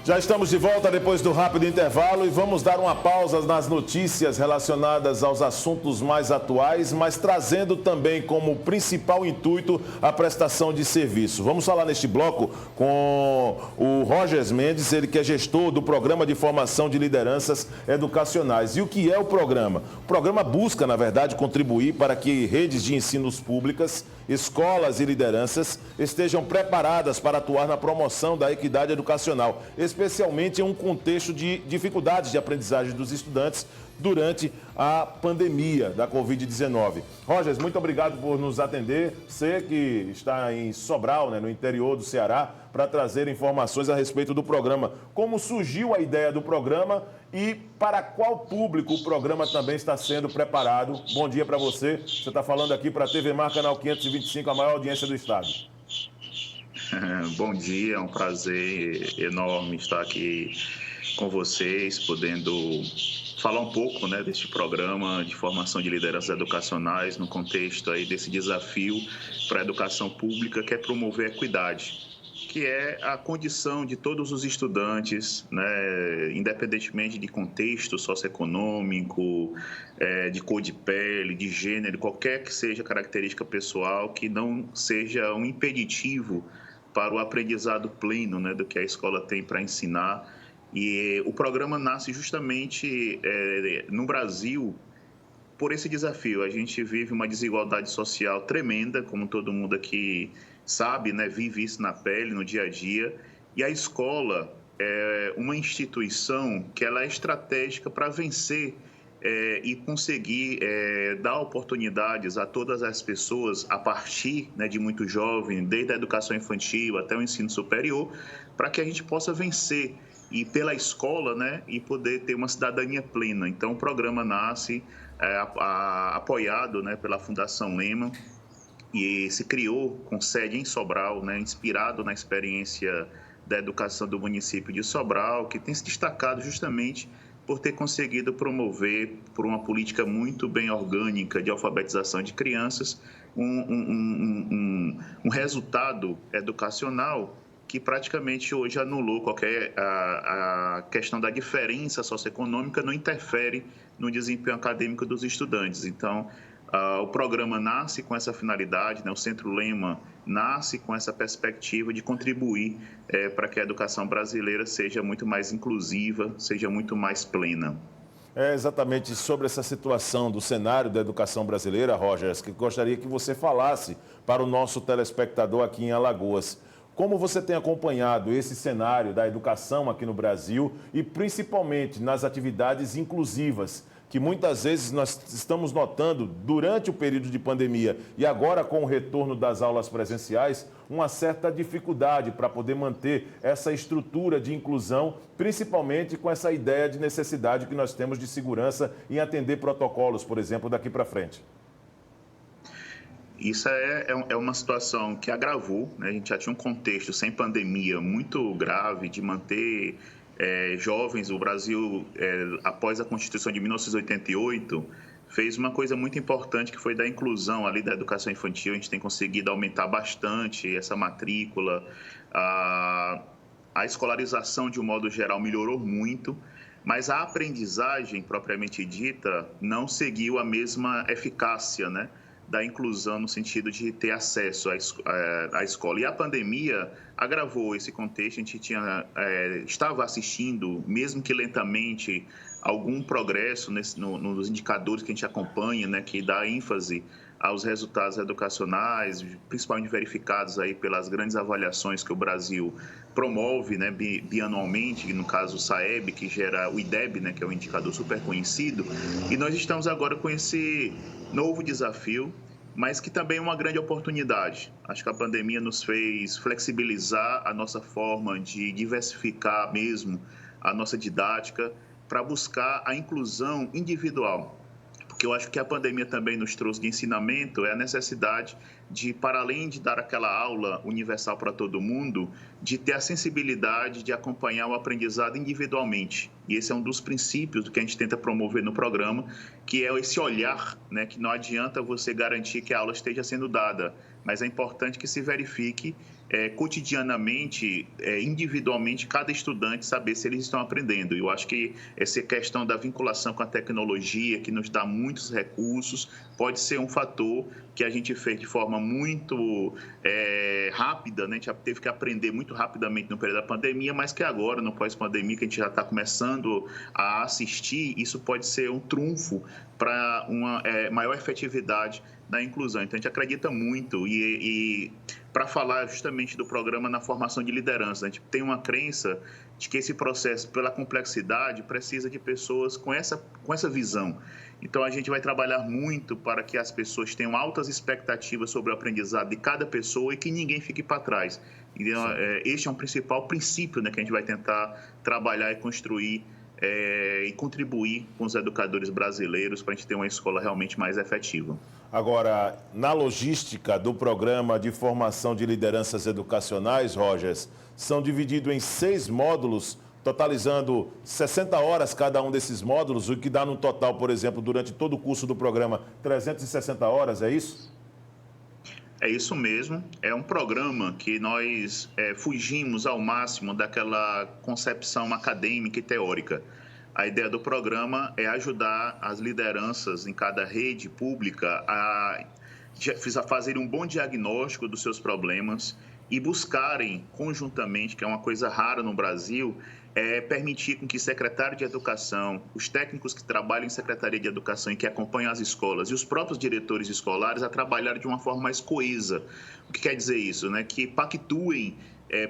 Já estamos de volta depois do rápido intervalo e vamos dar uma pausa nas notícias relacionadas aos assuntos mais atuais, mas trazendo também como principal intuito a prestação de serviço. Vamos falar neste bloco com o Rogers Mendes, ele que é gestor do Programa de Formação de Lideranças Educacionais. E o que é o programa? O programa busca, na verdade, contribuir para que redes de ensinos públicas, escolas e lideranças estejam preparadas para atuar na promoção da equidade educacional, especialmente em um contexto de dificuldades de aprendizagem dos estudantes durante a pandemia da Covid-19. Rogers, muito obrigado por nos atender. Você que está em Sobral, no interior do Ceará, para trazer informações a respeito do programa. Como surgiu a ideia do programa e para qual público o programa também está sendo preparado? Bom dia para você. Você está falando aqui para a TV Mar, canal 525, a maior audiência do estado. Bom dia, é um prazer enorme estar aqui com vocês, podendo falar um pouco deste programa de formação de lideranças educacionais no contexto aí desse desafio para a educação pública, que é promover a equidade, que é a condição de todos os estudantes, independentemente de contexto socioeconômico, de cor de pele, de gênero, qualquer que seja a característica pessoal, que não seja um impeditivo para o aprendizado pleno do que a escola tem para ensinar. E o programa nasce justamente no Brasil por esse desafio. A gente vive uma desigualdade social tremenda, como todo mundo aqui sabe, vive isso na pele, no dia a dia. E a escola é uma instituição que ela é estratégica para vencer e conseguir dar oportunidades a todas as pessoas a partir de muito jovem, desde a educação infantil até o ensino superior, para que a gente possa vencer e pela escola, e poder ter uma cidadania plena. Então, o programa nasce apoiado pela Fundação Lema e se criou com sede em Sobral, inspirado na experiência da educação do município de Sobral, que tem se destacado justamente por ter conseguido promover, por uma política muito bem orgânica de alfabetização de crianças, um resultado educacional que praticamente hoje anulou qualquer a questão da diferença socioeconômica, não interfere no desempenho acadêmico dos estudantes. Então, o programa nasce com essa finalidade, o Centro Lema nasce com essa perspectiva de contribuir para que a educação brasileira seja muito mais inclusiva, seja muito mais plena. É exatamente sobre essa situação do cenário da educação brasileira, Rogers, que gostaria que você falasse para o nosso telespectador aqui em Alagoas. Como você tem acompanhado esse cenário da educação aqui no Brasil e principalmente nas atividades inclusivas, que muitas vezes nós estamos notando durante o período de pandemia e agora com o retorno das aulas presenciais, uma certa dificuldade para poder manter essa estrutura de inclusão, principalmente com essa ideia de necessidade que nós temos de segurança em atender protocolos, por exemplo, daqui para frente. Isso é uma situação que agravou, A gente já tinha um contexto sem pandemia muito grave de manter jovens. O Brasil, após a Constituição de 1988, fez uma coisa muito importante, que foi da inclusão ali da educação infantil. A gente tem conseguido aumentar bastante essa matrícula. A escolarização, de um modo geral, melhorou muito, mas a aprendizagem, propriamente dita, não seguiu a mesma eficácia, da inclusão no sentido de ter acesso à escola. E a pandemia agravou esse contexto. A gente estava assistindo, mesmo que lentamente, algum progresso nos indicadores que a gente acompanha, que dá ênfase aos resultados educacionais, principalmente verificados aí pelas grandes avaliações que o Brasil promove, bianualmente, no caso o SAEB, que gera o IDEB, que é um indicador super conhecido. E nós estamos agora com esse novo desafio, mas que também é uma grande oportunidade. Acho que a pandemia nos fez flexibilizar a nossa forma de diversificar mesmo a nossa didática para buscar a inclusão individual. Porque eu acho que a pandemia também nos trouxe de ensinamento a necessidade de, para além de dar aquela aula universal para todo mundo, de ter a sensibilidade de acompanhar o aprendizado individualmente. e esse é um dos princípios do que a gente tenta promover no programa, que é esse olhar, né, que não adianta você garantir que a aula esteja sendo dada, mas é importante que se verifique cotidianamente, individualmente, cada estudante saber se eles estão aprendendo. Eu acho que essa questão da vinculação com a tecnologia, que nos dá muitos recursos, pode ser um fator que a gente fez de forma muito rápida, né? A gente já teve que aprender muito rapidamente no período da pandemia, mas que agora, no pós-pandemia, que a gente já está começando a assistir, isso pode ser um trunfo para uma maior efetividade da inclusão. Então, a gente acredita muito e para falar justamente do programa na formação de liderança, a gente tem uma crença de que esse processo, pela complexidade, precisa de pessoas com essa visão. Então, a gente vai trabalhar muito para que as pessoas tenham altas expectativas sobre o aprendizado de cada pessoa e que ninguém fique para trás. Então, este é um principal princípio, né, que a gente vai tentar trabalhar e construir e contribuir com os educadores brasileiros para a gente ter uma escola realmente mais efetiva. Agora, na logística do programa de formação de lideranças educacionais, Rogers, são divididos em 6 módulos, totalizando 60 horas cada um desses módulos, o que dá no total, por exemplo, durante todo o curso do programa, 360 horas, é isso? É isso mesmo. É um programa que nós fugimos ao máximo daquela concepção acadêmica e teórica. A ideia do programa é ajudar as lideranças em cada rede pública a fazer um bom diagnóstico dos seus problemas e buscarem conjuntamente, que é uma coisa rara no Brasil, permitir com que secretário de educação, os técnicos que trabalham em secretaria de educação e que acompanham as escolas e os próprios diretores escolares a trabalhar de uma forma mais coesa. O que quer dizer isso? Né? Que pactuem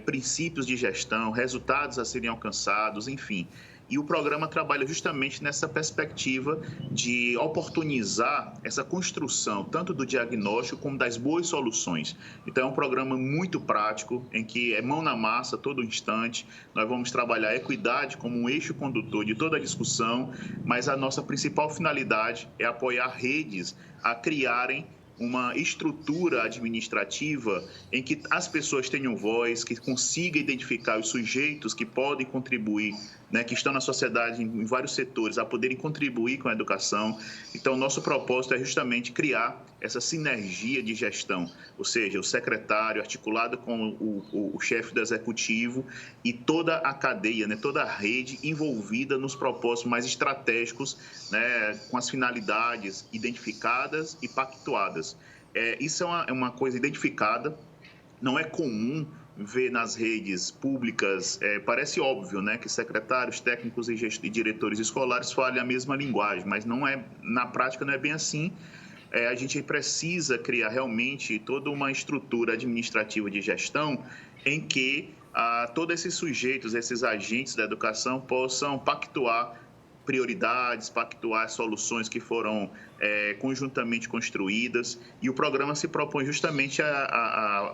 princípios de gestão, resultados a serem alcançados, enfim. E o programa trabalha justamente nessa perspectiva de oportunizar essa construção, tanto do diagnóstico como das boas soluções. Então, é um programa muito prático, em que é mão na massa todo instante. Nós vamos trabalhar a equidade como um eixo condutor de toda a discussão, mas a nossa principal finalidade é apoiar redes a criarem uma estrutura administrativa em que as pessoas tenham voz, que consiga identificar os sujeitos que podem contribuir, né, que estão na sociedade em vários setores, a poderem contribuir com a educação. Então, o nosso propósito é justamente criar essa sinergia de gestão, ou seja, o secretário articulado com o chefe do executivo e toda a cadeia, né, toda a rede envolvida nos propósitos mais estratégicos, né, com as finalidades identificadas e pactuadas. Isso é uma coisa identificada, não é comum ver nas redes públicas, parece óbvio, né, que secretários, técnicos e diretores escolares falem a mesma linguagem, mas não é, na prática não é bem assim. A gente precisa criar realmente toda uma estrutura administrativa de gestão em que todos esses sujeitos, esses agentes da educação possam pactuar prioridades, pactuar soluções que foram conjuntamente construídas, e o programa se propõe justamente,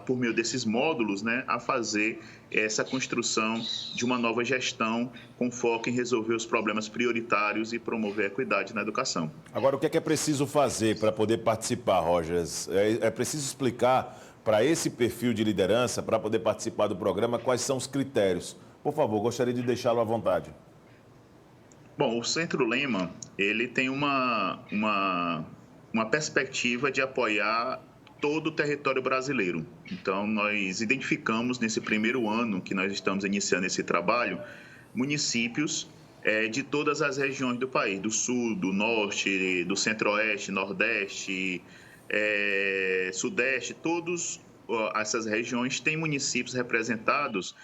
por meio desses módulos, né, a fazer essa construção de uma nova gestão com foco em resolver os problemas prioritários e promover a equidade na educação. Agora, o que é preciso fazer para poder participar, Rogers? É preciso explicar para esse perfil de liderança, para poder participar do programa, quais são os critérios. Por favor, gostaria de deixá-lo à vontade. Bom, o Centro Lema, ele tem uma perspectiva de apoiar todo o território brasileiro. Então, nós identificamos nesse primeiro ano que nós estamos iniciando esse trabalho, municípios de todas as regiões do país, do sul, do norte, do centro-oeste, nordeste, sudeste, todas essas regiões têm municípios representados.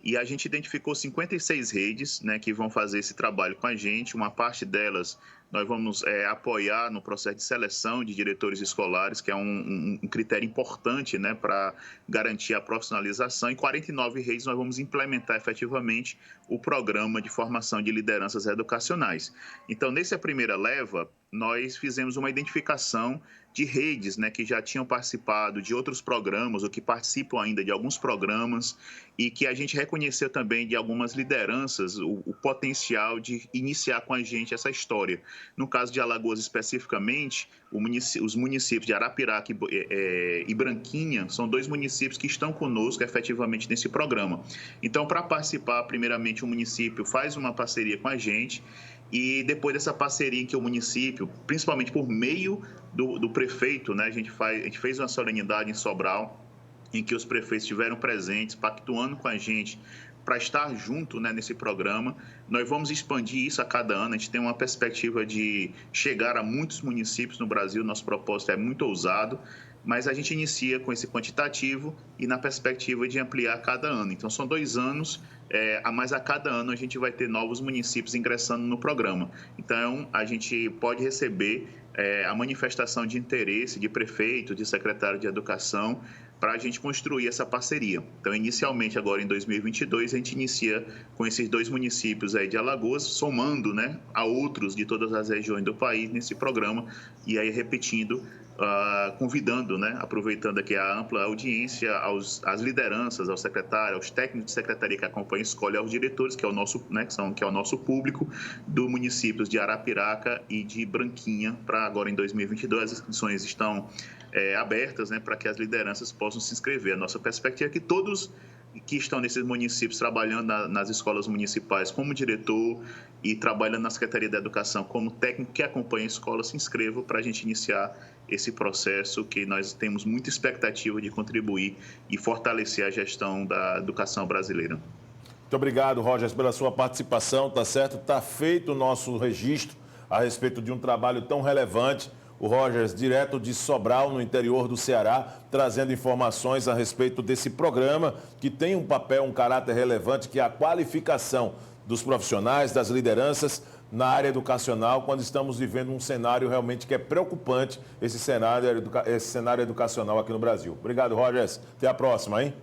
E a gente identificou 56 redes, né, que vão fazer esse trabalho com a gente. Uma parte delas nós vamos apoiar no processo de seleção de diretores escolares, que é um critério importante, né, para garantir a profissionalização. Em 49 redes nós vamos implementar efetivamente o programa de formação de lideranças educacionais. Então, nessa primeira leva, nós fizemos uma identificação de redes, né, que já tinham participado de outros programas ou que participam ainda de alguns programas e que a gente reconheceu também de algumas lideranças o potencial de iniciar com a gente essa história. No caso de Alagoas especificamente, os municípios de Arapiraca e Branquinha são 2 municípios que estão conosco efetivamente nesse programa. Então, para participar, primeiramente o município faz uma parceria com a gente e depois dessa parceria em que o município, principalmente por meio do prefeito, né, a gente fez uma solenidade em Sobral, em que os prefeitos estiveram presentes, pactuando com a gente para estar junto, né, nesse programa. Nós vamos expandir isso a cada ano, a gente tem uma perspectiva de chegar a muitos municípios no Brasil, nosso propósito é muito ousado, mas a gente inicia com esse quantitativo e na perspectiva de ampliar a cada ano. Então, são 2 anos, mas a cada ano a gente vai ter novos municípios ingressando no programa. Então, a gente pode receber a manifestação de interesse de prefeito, de secretário de educação, para a gente construir essa parceria. Então, inicialmente, agora em 2022, a gente inicia com esses 2 municípios aí de Alagoas, somando, né, a outros de todas as regiões do país nesse programa, e aí repetindo, convidando, né, aproveitando aqui a ampla audiência às lideranças, ao secretário, aos técnicos de secretaria que acompanham a escola e aos diretores, que é o nosso, né, que é o nosso público, do municípios de Arapiraca e de Branquinha, para agora em 2022. As inscrições estão abertas, né, para que as lideranças possam se inscrever. A nossa perspectiva é que todos que estão nesses municípios trabalhando nas escolas municipais como diretor e trabalhando na Secretaria da Educação como técnico que acompanha a escola se inscrevam para a gente iniciar esse processo que nós temos muita expectativa de contribuir e fortalecer a gestão da educação brasileira. Muito obrigado, Rogers, pela sua participação, tá certo? Está feito o nosso registro a respeito de um trabalho tão relevante. O Rogers, direto de Sobral, no interior do Ceará, trazendo informações a respeito desse programa que tem um papel, um caráter relevante, que é a qualificação dos profissionais, das lideranças na área educacional, quando estamos vivendo um cenário realmente que é preocupante, esse cenário educacional aqui no Brasil. Obrigado, Rogers. Até a próxima, hein?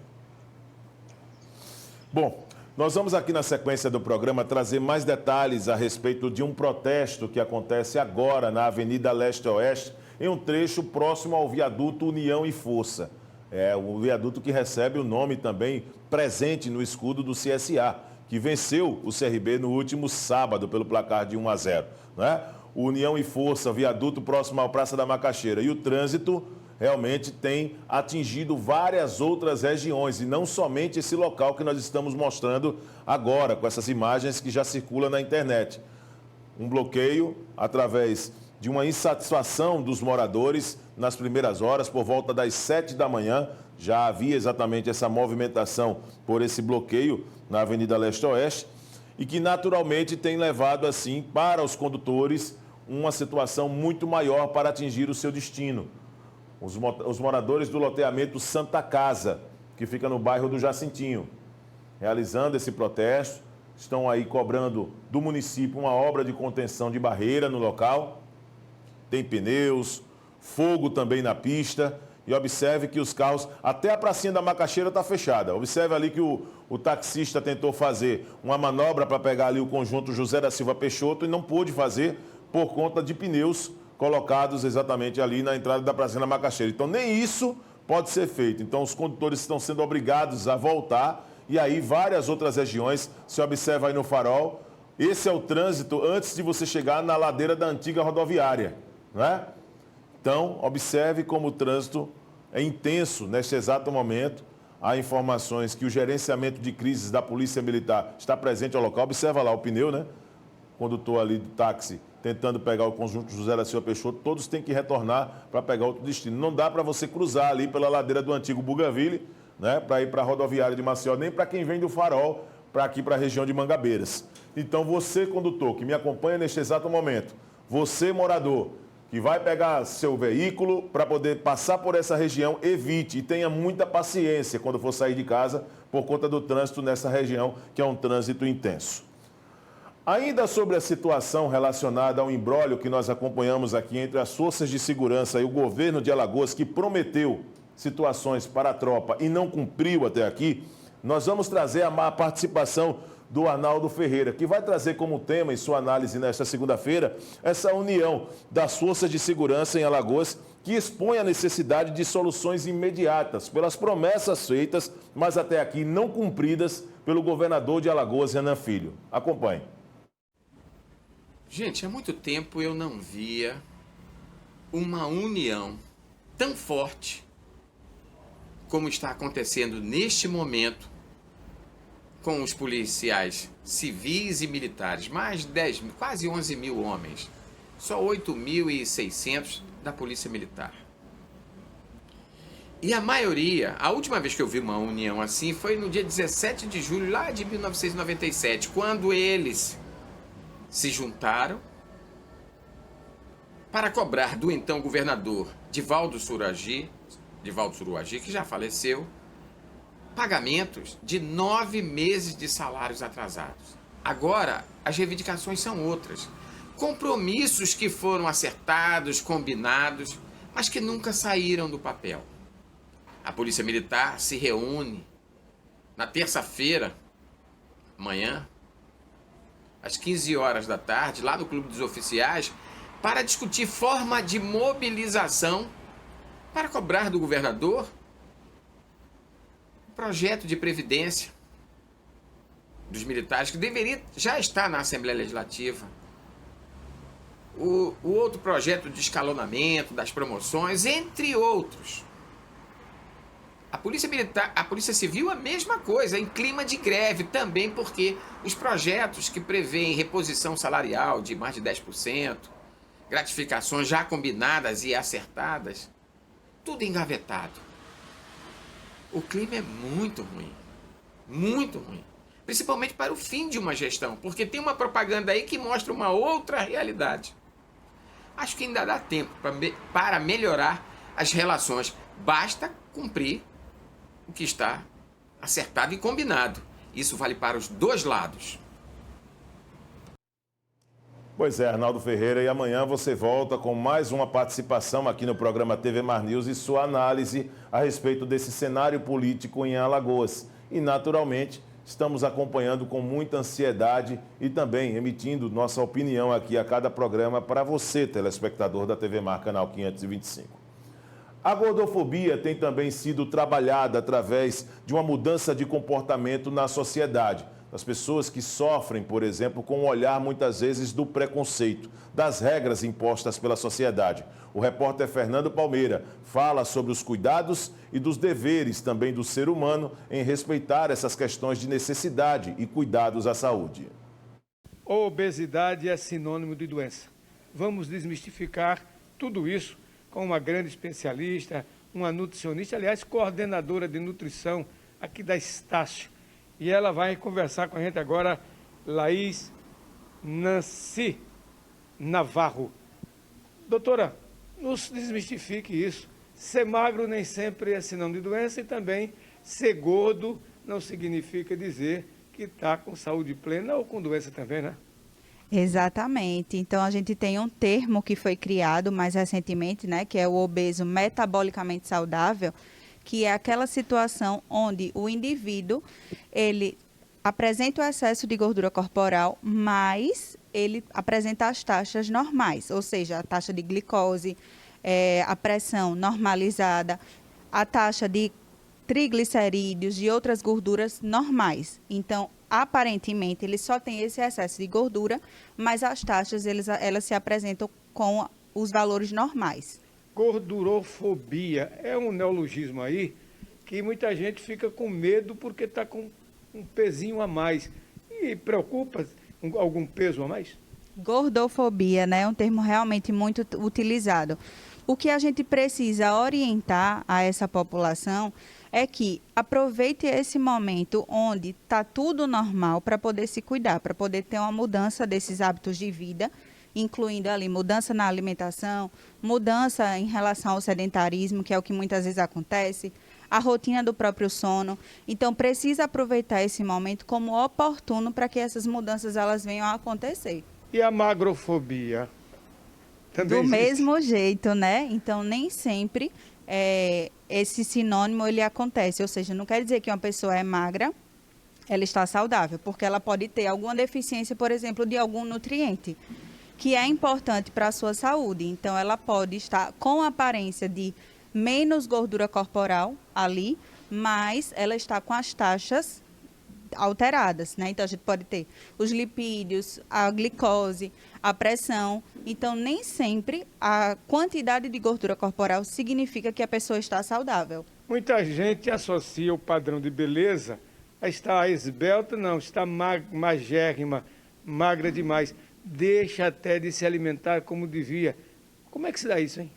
Bom, nós vamos aqui na sequência do programa trazer mais detalhes a respeito de um protesto que acontece agora na Avenida Leste-Oeste, em um trecho próximo ao viaduto União e Força. É o viaduto que recebe o nome também presente no escudo do CSA, que venceu o CRB no último sábado pelo placar de 1-0. Né? O União e Força, viaduto próximo à Praça da Macaxeira. E o trânsito realmente tem atingido várias outras regiões, e não somente esse local que nós estamos mostrando agora, com essas imagens que já circulam na internet. Um bloqueio através de uma insatisfação dos moradores nas primeiras horas, por volta das 7 da manhã, já havia exatamente essa movimentação por esse bloqueio na Avenida Leste-Oeste, e que naturalmente tem levado, assim, para os condutores uma situação muito maior para atingir o seu destino. Os moradores do loteamento Santa Casa, que fica no bairro do Jacintinho, realizando esse protesto, estão aí cobrando do município uma obra de contenção de barreira no local. Tem pneus, fogo também na pista. E observe que os carros, até a pracinha da Macaxeira está fechada. Observe ali que o taxista tentou fazer uma manobra para pegar ali o conjunto José da Silva Peixoto e não pôde fazer por conta de pneus colocados exatamente ali na entrada da pracinha da Macaxeira. Então nem isso pode ser feito. Então os condutores estão sendo obrigados a voltar, e aí várias outras regiões, se observa aí no farol, esse é o trânsito antes de você chegar na ladeira da antiga rodoviária, não é? Então, observe como o trânsito é intenso neste exato momento. Há informações que o gerenciamento de crises da Polícia Militar está presente ao local. Observa lá o pneu, né? O condutor ali do táxi tentando pegar o conjunto José da Silva Peixoto. Todos têm que retornar para pegar outro destino. Não dá para você cruzar ali pela ladeira do antigo Bougainville, né? Para ir para a rodoviária de Maceió, nem para quem vem do Farol, para aqui para a região de Mangabeiras. Então, você, condutor, que me acompanha neste exato momento, você, morador, que vai pegar seu veículo para poder passar por essa região, evite e tenha muita paciência quando for sair de casa por conta do trânsito nessa região, que é um trânsito intenso. Ainda sobre a situação relacionada ao imbróglio que nós acompanhamos aqui entre as forças de segurança e o governo de Alagoas, que prometeu situações para a tropa e não cumpriu até aqui, nós vamos trazer a participação do Arnaldo Ferreira, que vai trazer como tema em sua análise nesta segunda-feira essa união das forças de segurança em Alagoas que expõe a necessidade de soluções imediatas pelas promessas feitas, mas até aqui não cumpridas pelo governador de Alagoas, Renan Filho. Acompanhe. Gente, há muito tempo eu não via uma união tão forte como está acontecendo neste momento com os policiais civis e militares. Mais de 10 mil, quase 11 mil homens. Só 8.600 da Polícia Militar. E a maioria, a última vez que eu vi uma união assim foi no dia 17 de julho, lá de 1997, quando eles se juntaram para cobrar do então governador Divaldo Suruagi, que já faleceu, pagamentos de 9 meses de salários atrasados. Agora, as reivindicações são outras. Compromissos que foram acertados, combinados, mas que nunca saíram do papel. A Polícia Militar se reúne na terça-feira, amanhã, às 15 horas da tarde, lá no Clube dos Oficiais, para discutir forma de mobilização para cobrar do governador um projeto de previdência dos militares, que deveria já estar na Assembleia Legislativa. O outro projeto de escalonamento das promoções, entre outros. A Polícia Militar, a Polícia Civil, a mesma coisa, em clima de greve também, porque os projetos que prevêem reposição salarial de mais de 10%, gratificações já combinadas e acertadas, tudo engavetado. O clima é muito ruim, principalmente para o fim de uma gestão, porque tem uma propaganda aí que mostra uma outra realidade. Acho que ainda dá tempo para melhorar as relações, basta cumprir o que está acertado e combinado. Isso vale para os dois lados. Pois é, Arnaldo Ferreira, e amanhã você volta com mais uma participação aqui no programa TV Mar News e sua análise a respeito desse cenário político em Alagoas. E, naturalmente, estamos acompanhando com muita ansiedade e também emitindo nossa opinião aqui a cada programa para você, telespectador da TV Mar, canal 525. A gordofobia tem também sido trabalhada através de uma mudança de comportamento na sociedade. Das pessoas que sofrem, por exemplo, com o olhar muitas vezes do preconceito, das regras impostas pela sociedade. O repórter Fernando Palmeira fala sobre os cuidados e dos deveres também do ser humano em respeitar essas questões de necessidade e cuidados à saúde. Obesidade é sinônimo de doença. Vamos desmistificar tudo isso com uma grande especialista, uma nutricionista, aliás, coordenadora de nutrição aqui da Estácio. E ela vai conversar com a gente agora, Laís Nancy Navarro. Doutora, nos desmistifique isso. Ser magro nem sempre é sinônimo de doença e também ser gordo não significa dizer que está com saúde plena ou com doença também, né? Exatamente. Então, a gente tem um termo que foi criado mais recentemente, né, que é o obeso metabolicamente saudável, que é aquela situação onde o indivíduo, ele apresenta o excesso de gordura corporal, mas ele apresenta as taxas normais, ou seja, a taxa de glicose, a pressão normalizada, a taxa de triglicerídeos e outras gorduras normais. Então, aparentemente, ele só tem esse excesso de gordura, mas as taxas, elas se apresentam com os valores normais. Gordurofobia é um neologismo aí que muita gente fica com medo porque está com um pezinho a mais. E preocupa algum peso a mais? Gordofobia, né, é um termo realmente muito utilizado. O que a gente precisa orientar a essa população é que aproveite esse momento onde está tudo normal para poder se cuidar, para poder ter uma mudança desses hábitos de vida, incluindo ali mudança na alimentação, mudança em relação ao sedentarismo, que é o que muitas vezes acontece, a rotina do próprio sono. Então, precisa aproveitar esse momento como oportuno para que essas mudanças elas venham a acontecer. E a magrofobia? Também do existe? mesmo jeito, né? Então, nem sempre esse sinônimo ele acontece. Ou seja, não quer dizer que uma pessoa é magra, ela está saudável, porque ela pode ter alguma deficiência, por exemplo, de algum nutriente, que é importante para a sua saúde. Então, ela pode estar com a aparência de menos gordura corporal ali, mas ela está com as taxas alteradas, né? Então, a gente pode ter os lipídios, a glicose, a pressão. Então, nem sempre a quantidade de gordura corporal significa que a pessoa está saudável. Muita gente associa o padrão de beleza a estar esbelta, não, está magérrima, magra demais. Deixa até de se alimentar como devia. Como é que se dá isso, hein?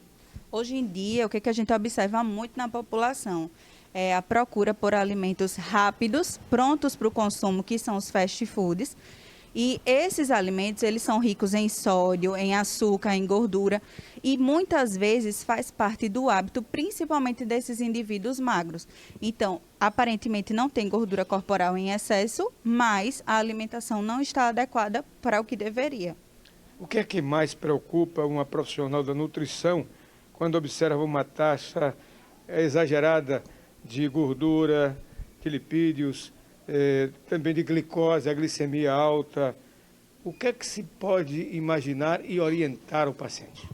Hoje em dia, o que a gente observa muito na população é a procura por alimentos rápidos, prontos para o consumo, que são os fast foods. E esses alimentos, eles são ricos em sódio, em açúcar, em gordura. E muitas vezes faz parte do hábito, principalmente desses indivíduos magros. Então, aparentemente não tem gordura corporal em excesso, mas a alimentação não está adequada para o que deveria. O que é que mais preocupa uma profissional da nutrição quando observa uma taxa exagerada de gordura, de lipídios, também de glicose, a glicemia alta? O que é que se pode imaginar e orientar o paciente?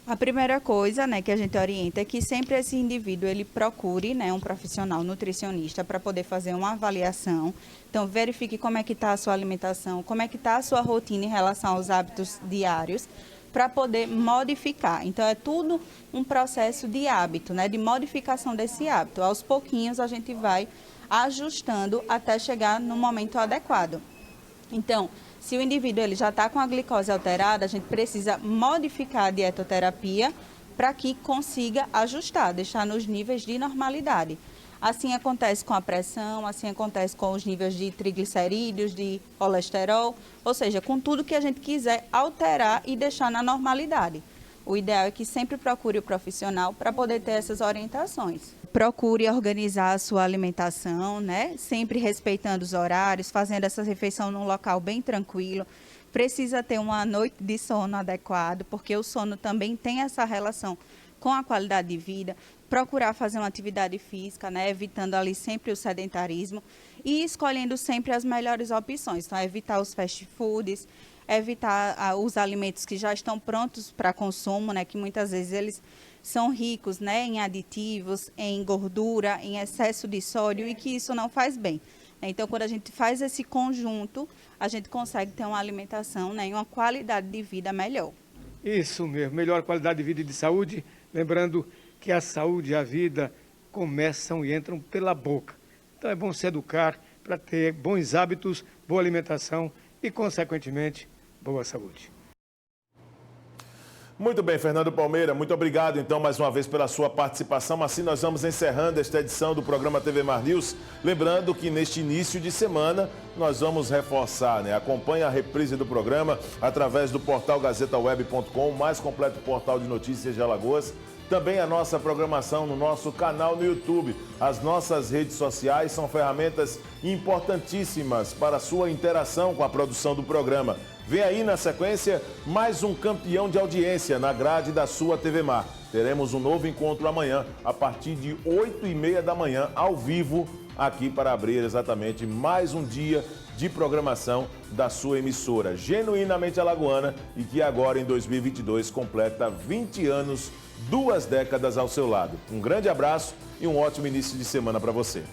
A primeira coisa, né, que a gente orienta é que sempre esse indivíduo ele procure, né, um profissional nutricionista para poder fazer uma avaliação. Então, verifique como é que está a sua alimentação, como é que está a sua rotina em relação aos hábitos diários, para poder modificar. Então, é tudo um processo de hábito, né, de modificação desse hábito. Aos pouquinhos, a gente vai ajustando até chegar no momento adequado. Então, se o indivíduo ele já está com a glicose alterada, a gente precisa modificar a dietoterapia para que consiga ajustar, deixar nos níveis de normalidade. Assim acontece com a pressão, assim acontece com os níveis de triglicerídeos, de colesterol, ou seja, com tudo que a gente quiser alterar e deixar na normalidade. O ideal é que sempre procure o profissional para poder ter essas orientações. Procure organizar a sua alimentação, né? Sempre respeitando os horários, fazendo essa refeição num local bem tranquilo. Precisa ter uma noite de sono adequado, porque o sono também tem essa relação com a qualidade de vida. Procurar fazer uma atividade física, né? Evitando ali sempre o sedentarismo e escolhendo sempre as melhores opções. Então, evitar os fast foods, evitar os alimentos que já estão prontos para consumo, né? Que muitas vezes eles são ricos, né, em aditivos, em gordura, em excesso de sódio e que isso não faz bem. Então, quando a gente faz esse conjunto, a gente consegue ter uma alimentação, né, e uma qualidade de vida melhor. Isso mesmo, melhor qualidade de vida e de saúde. Lembrando que a saúde e a vida começam e entram pela boca. Então, é bom se educar para ter bons hábitos, boa alimentação e, consequentemente, boa saúde. Muito bem, Fernando Palmeira, muito obrigado então mais uma vez pela sua participação. Assim nós vamos encerrando esta edição do programa TV Mar News. Lembrando que neste início de semana nós vamos reforçar, né? Acompanhe a reprise do programa através do portal gazetaweb.com, o mais completo portal de notícias de Alagoas. Também a nossa programação no nosso canal no YouTube. As nossas redes sociais são ferramentas importantíssimas para a sua interação com a produção do programa. Vem aí na sequência mais um campeão de audiência na grade da sua TV Mar. Teremos um novo encontro amanhã a partir de 8h30 da manhã, ao vivo, aqui para abrir exatamente mais um dia de programação da sua emissora genuinamente alagoana e que agora em 2022 completa 20 anos, 2 décadas ao seu lado. Um grande abraço e um ótimo início de semana para você.